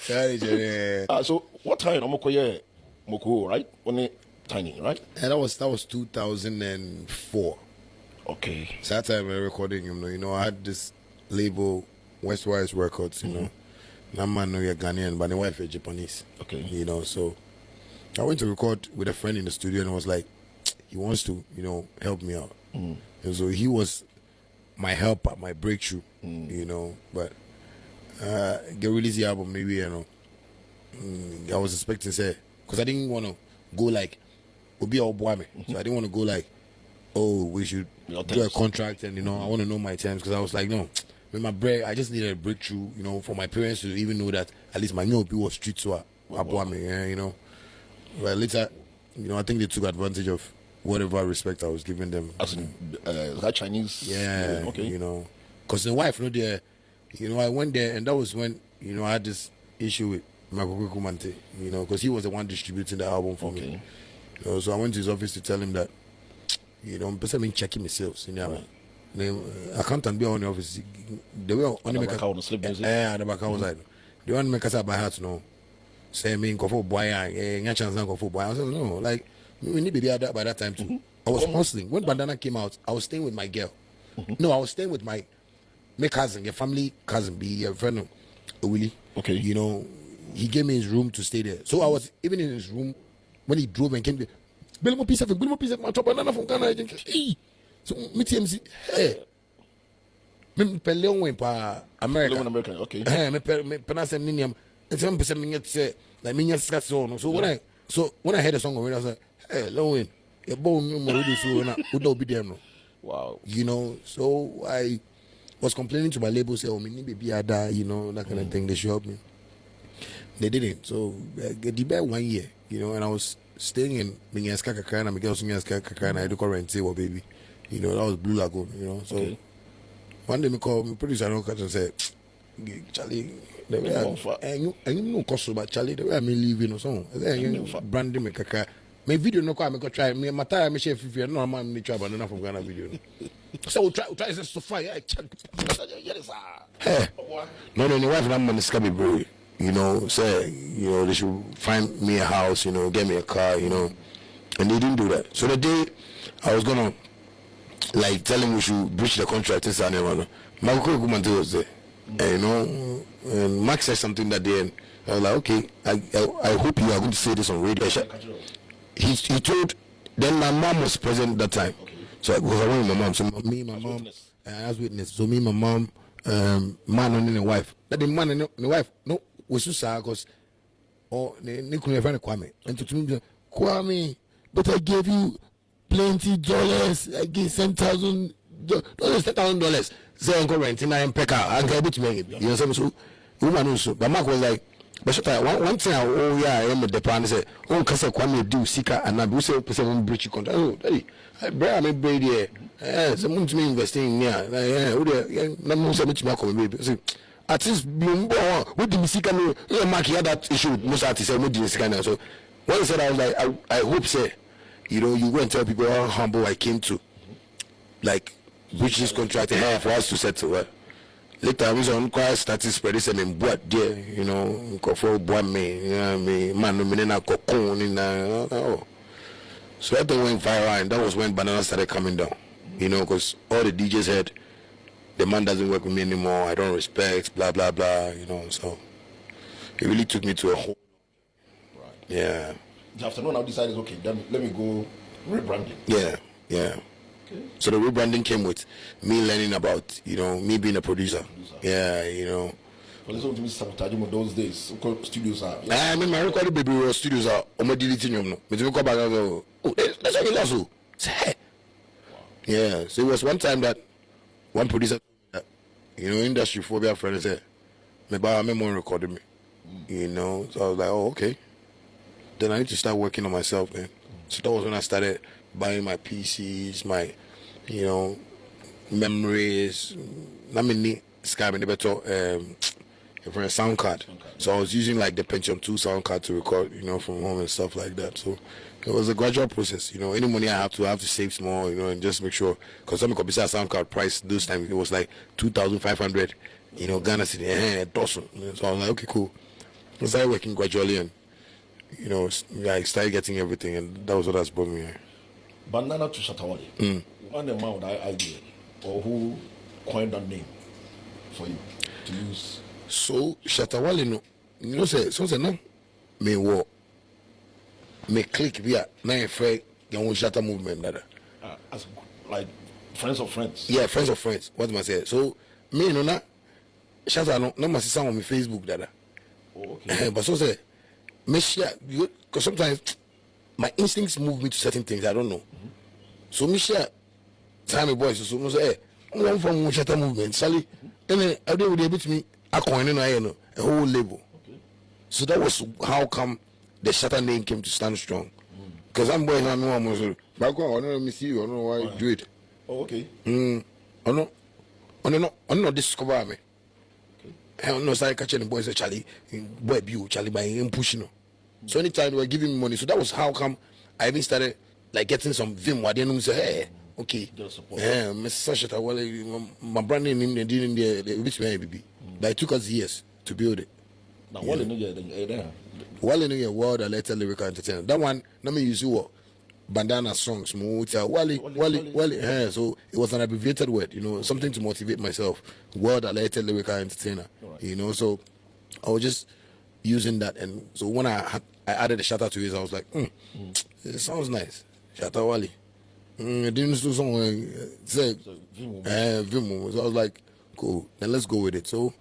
So what time Omokoye Moko, right? Only tiny, right? And that was 2004. Okay. So that time I recording him, you know, I had this label, Westwise Records, you know. That man know you're Ghanaian, but the wife is Japanese. Okay. You know, so I went to record with a friend in the studio and was like, he wants to, you know, help me out. And so he was my helper, my breakthrough, you know. But get release the album maybe, you know. I was expecting say, because I didn't want to go like Obi or Boame. So I didn't want to go like, oh, we should do a contract and, you know, I want to know my terms, because I was like, no, with my break, I just needed a breakthrough, you know, for my parents to even know that at least my new people was street to Boame, yeah, you know. But later, you know, I think they took advantage of whatever respect I was giving them. As in, that Chinese? Yeah, okay. You know, because the wife, you know, there, you know, I went there and that was when, you know, I had this issue with Makoko Kumante, you know, because he was the one distributing the album for me. You know, so I went to his office to tell him that, you know, I'm checking my sales. You know, I can't be on the office. They were only make a slip music. The back outside. They want to make us by heart, no. Say me go for boy, chance go for boy. I said no, like we need to be by that time too. I was hustling when Bandana came out. I was staying with my girl. No, I was staying with my cousin, your family cousin, be your friend of Willie. Okay, you know, he gave me his room to stay there. So I was even in his room when he drove and came to build more piece of my top banana from Ghana. So meet him, hey. Me peleon when pa America. Okay. Me penasem niniam. And some person me say like me nyas so. So when I heard the song already, I was like, hey, Lowin, your bone you more so na would be there no. Wow. You know, so I was complaining to my label, say, oh, me need baby ada, you know, that kind of thing. They should help me. They didn't. So the about 1 year, you know, and I was staying in Minyaska Kakana, Miguel Sunyaska Kakana, I had to call and say, well, baby, you know, that was Blue Lagoon, you know. So one day me call me producer and say, Charlie, and you know cost about Charlie, the way I mean leaving or something. Branding me kaka. My video no come I try me my time me share if you no man me try banana from Ghana video. So try this to fire. Hey. No, wife na man is coming bro. You know, say, you know, they should find me a house, you know, get me a car, you know. And they didn't do that. So the day I was gonna like tell him we should breach the contract and Sanema, my Kumante was there. And, you know, and Max said something that day, and I was like, okay, I hope you are going to say this on radio. He told, then my mom was present that time. So I was around my mom. So me, my mom, as witness. So me, my mom, man and the wife. That the man and the wife, no, was so sad because, oh, they couldn't find Kwame. And to me, Kwame, but I gave you plenty dollars. I gave $10,000. $10,000. Say uncle renting I am pekka. I get it me. You know so woman also. But Mark was like, but one thing oh yeah, I am the plan say, oh kasa Kwame do sika and I do say person breach contract. Oh, daddy, I bring me bread here. Someone to me investing here. Oh there, na mo say me to come baby. See, at least we the sika no Mark had that issue most artists say no the sika now. So when he said I was like I hope say, you know, you go and tell people how humble I came to. Like which is contracted for us to settle. Later, I was on quite started spreading some in boat there, you know, for boy me, you know, me, man, no, na cocoon in So that went viral, and that was when Banana started coming down, you know, because all the DJs had, the man doesn't work with me anymore, I don't respect, blah, blah, blah, you know, so it really took me to a whole. Right. Yeah. The afternoon, I decided, okay, let me go rebranding. Yeah. Okay. So the rebranding came with me learning about, you know, me being a producer. Yeah, you know. Well, listen to me sabotaging those days. Studios are. I mean, my recording baby studios are. I'm deleting them now. But if you come back and go, oh, that's what we lost. Say, yeah. So it was one time that one producer, you know, industry phobia friend said, "Me buy me more recording me," you know. So I was like, oh, okay. Then I need to start working on myself. Then, so that was when I started buying my PCs, my, you know, memories. I mean, Skype and better for a sound card. So I was using like the Pentium 2 sound card to record, you know, from home and stuff like that. So it was a gradual process. You know, any money I have to save small, you know, and just make sure. Because some could be a sound card price those times it was like 2,500, you know, Ghana city, dozen. So I was like, okay, cool. I started working gradually, and I started getting everything, and that was what has brought me here. Banana to Shatta Wale. One the man with that idea, or who coined that name for you to use? So Shatta Wale, no, say no, me what, me click via na fair young Shatta movement, nada. As like friends of friends. Yeah, friends of friends. What am I say? So me na Shatta no my sister on my Facebook, dada. Oh, okay. But so say me share because sometimes my instincts move me to certain things I don't know. So me share time boys so no say hey, one from Shatta movement, Sally, and then I did with a bit me a coin and a whole label. Okay. So that was how come the Shatta name came to stand strong. Because I'm boy I know I'm also back on let me see you, I don't know why you do it. Oh, okay. I don't discover me. I don't know start catching the boys say Charlie boy you Charlie by him pushing no. So anytime they were giving me money, so that was how come I even started like getting some vim where they didn't say hey okay yeah Mr. Shatta Wale my brand name in the which way baby. But it took us years to build it. Now Wale no there. Wale no world a letter lyrical entertainer. That one let me use you bandana songs Wale. So it was an abbreviated word, something to motivate myself. World alerted lyrical entertainer. Right. So I was just using that, and so when I added the Shatta to it, I was like, it sounds nice. Shatta Wale. I didn't do something say Vimo. So I was like, cool, then let's go with it. So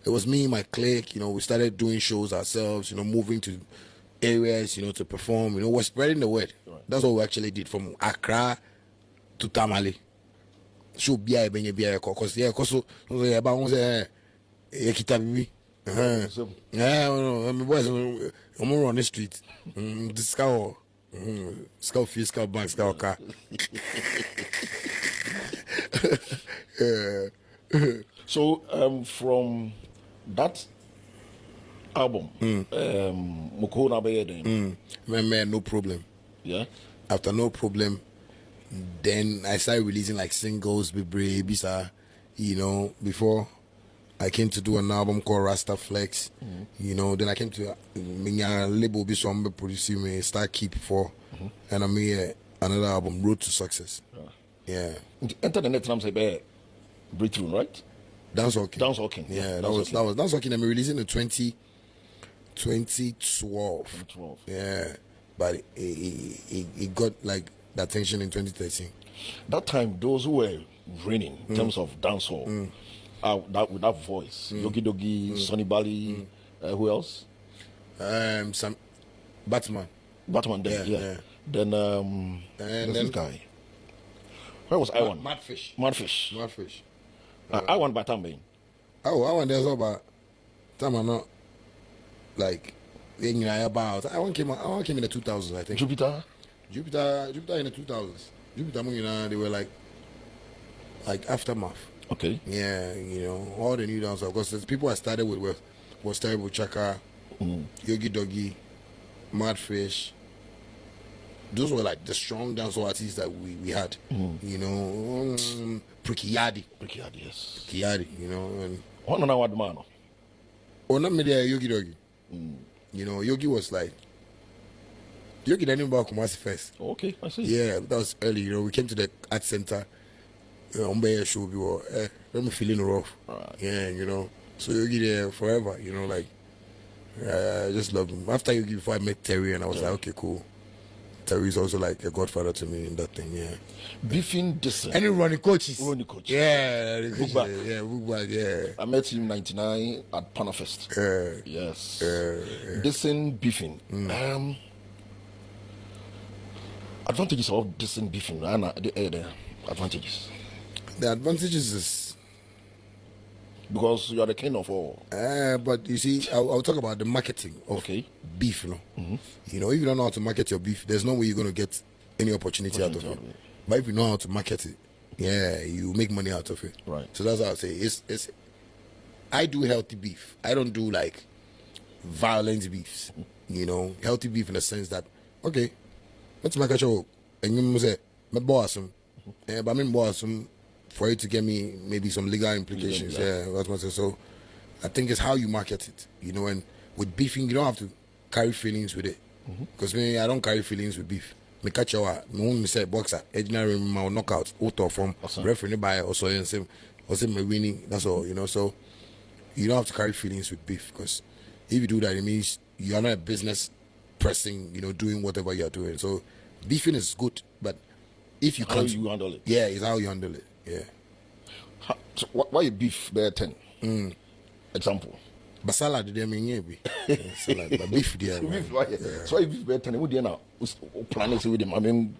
it was me, my clique, we started doing shows ourselves, moving to areas, to perform, we're spreading the word. Right. That's what we actually did from Accra to Tamale. Show BI benye BI cause so about say kita bibi. My boys I'm on the street. This scout fiscal bank scout car. So from that album, Mukona Bayeden. No problem. Yeah. After No Problem, then I started releasing like singles, Bibre, Bisa, before I came to do an album called Rasta Flex. Then I came to label Bisombe producing me, Star Keep for, and I made another album, Road to Success. Yeah. Enter the net, I'm saying, Breakthrough, right? Dance Walking. Yeah, that was Dance Walking. I'm releasing in 2012. Yeah, but it got like the attention in 2013. That time, those who were reigning in terms of dancehall, with that voice, Yogi Dogi, Sonny Bali, who else? Some Batman. Then, yeah. Then this guy. Where was I1? Madfish. I1 by Tambain. I1 there's about time I'm not like about I1 came in the 2000s, I think. Jupiter in the 2000s. Jupiter, they were like aftermath. Okay. Yeah, all the new dancers. Because the people I started with was Terrible Chaka, Yogi Doggy, Madfish. Those were like the strong dancehall artists that we had. Pricky Yadi, yes. And what no what man? Oh, not me there, Yogi Doggy. Yogi was like Yogi didn't about Kumasi first. Okay, I see. Yeah, that was early. We came to the art center. On by show, we were let me feeling rough. Right. Yeah, So Yogi there forever. I just loved him. After Yogi, before I met Terry, and I was like, okay, cool. Terry is also like a godfather to me in that thing. Yeah. Beefing Dixon. Any running coaches. Yeah. Bookback. Yeah. I met him in '99 at Panafest. Yes. Dixon beefing. Advantages of Dixon beefing. The advantages. The advantages is because you are the king of all. But you see, I'll talk about the marketing of beef. If you don't know how to market your beef, there's no way you're going to get any opportunity out of it. But if you know how to market it, you make money out of it. Right. So that's how I say it's. I do healthy beef. I don't do like violent beefs. Healthy beef in the sense that let's make a show and you say my boss, but I mean boss for it to get me maybe some legal implications. That's what I say. So I think it's how you market it, and with beefing, you don't have to carry feelings with it. Because me, I don't carry feelings with beef. Me catch you me say boxer, ordinary my knockout, out of from referee by also and say me winning. That's all, you know. So you don't have to carry feelings with beef, because if you do that, it means you are not a business person, you know, doing whatever you are doing. So beefing is good, but if you can't, how you handle it. Yeah, it's how you handle it. Yeah. So why you beef bear 10? Example. But salad, they mean be salad, but beef there. Beef, why? So why beef bear 10? Who now? Planning to with them. I mean,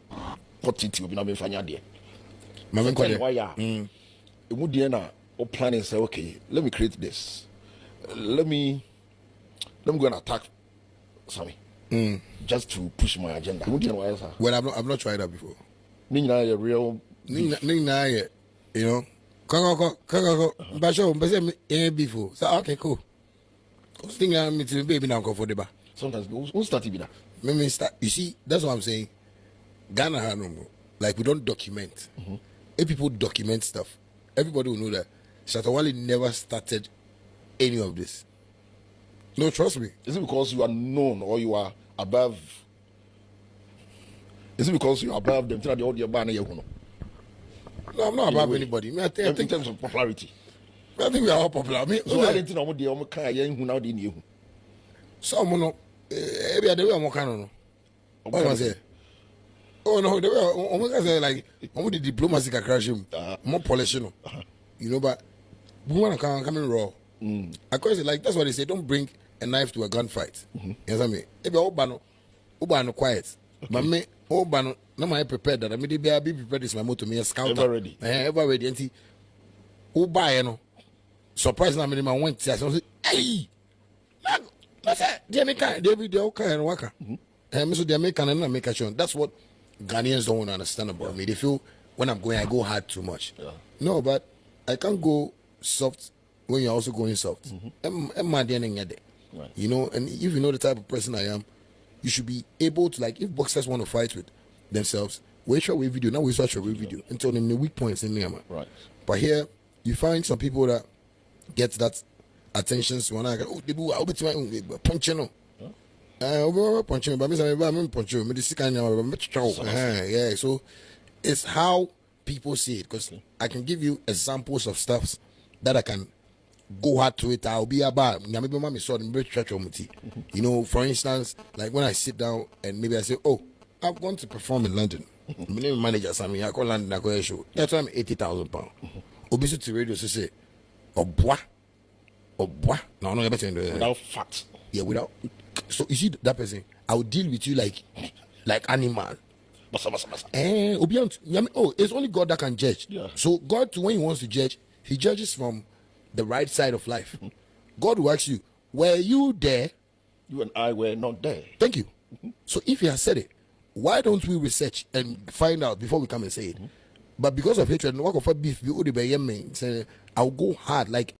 what it will be not fanya there. Why ya? Who now? Or planning say, okay, let me create this. Let me go and attack Sammy. Just to push my agenda. Well, I've not tried that before. Nina a real. Nina, you know. Go. But show me before. So okay, cool. Thing I'm to baby now for the bar. Sometimes who start with that? Maybe start. You see, that's what I'm saying. Ghana had no more. Like we don't document. If people document stuff, everybody will know that Shatta Wale never started any of this. No, trust me. Is it because you are known or you are above? Is it because you are above them? No, I'm not above anybody. I think in terms of popularity. I think we are all popular. I mean, so I didn't know what they knew. Some no, maybe the way I'm working on. I say, oh no, the way I'm say like, I'm the diplomacy can crash him, more polishing, you know. But woman can come in raw. Of course, like that's what they say. Don't bring a knife to a gunfight. You know what I mean? Maybe Obano quiet, but me Obano. No, I prepared that. I mean, be prepared. Is my motto. Me a scout. Ever ready. Ever ready. And who buy, you know? Surprise! I mean, I went to say, hey, that's it. The American, they all kind of worker. And so the American and American show. That's what Ghanaians don't understand about me. They feel when I'm going, I go hard too much. Yeah. No, but I can't go soft when you're also going soft. Right. You know, and if you know the type of person I am, you should be able to, like, if boxers want to fight with themselves, we show a video, now we watch a video until in the weak points in there, man. Right. But here, you find some people that get that attention. When I go, oh, they do, I'll be punching. Punching, but I'm punching. Yeah, so it's how people see it, because I can give you examples of stuff that I can go hard to it. I'll be about maybe mommy saw the church. You know, for instance, like when I sit down and maybe I say, oh, I'm going to perform in London. My name manager Sammy, I call London, I call a show. That's why I'm £80,000. Obesity radio to say, oh boy. No, Without facts. Yeah, without. So you see that person, I will deal with you like animal. Oh, it's only God that can judge. Yeah. So God, when He wants to judge, He judges from the right side of life. God will ask you, were you there? You and I were not there. Thank you. So if He has said it, why don't we research and find out before we come and say it? But because of hatred, I'll go hard. Like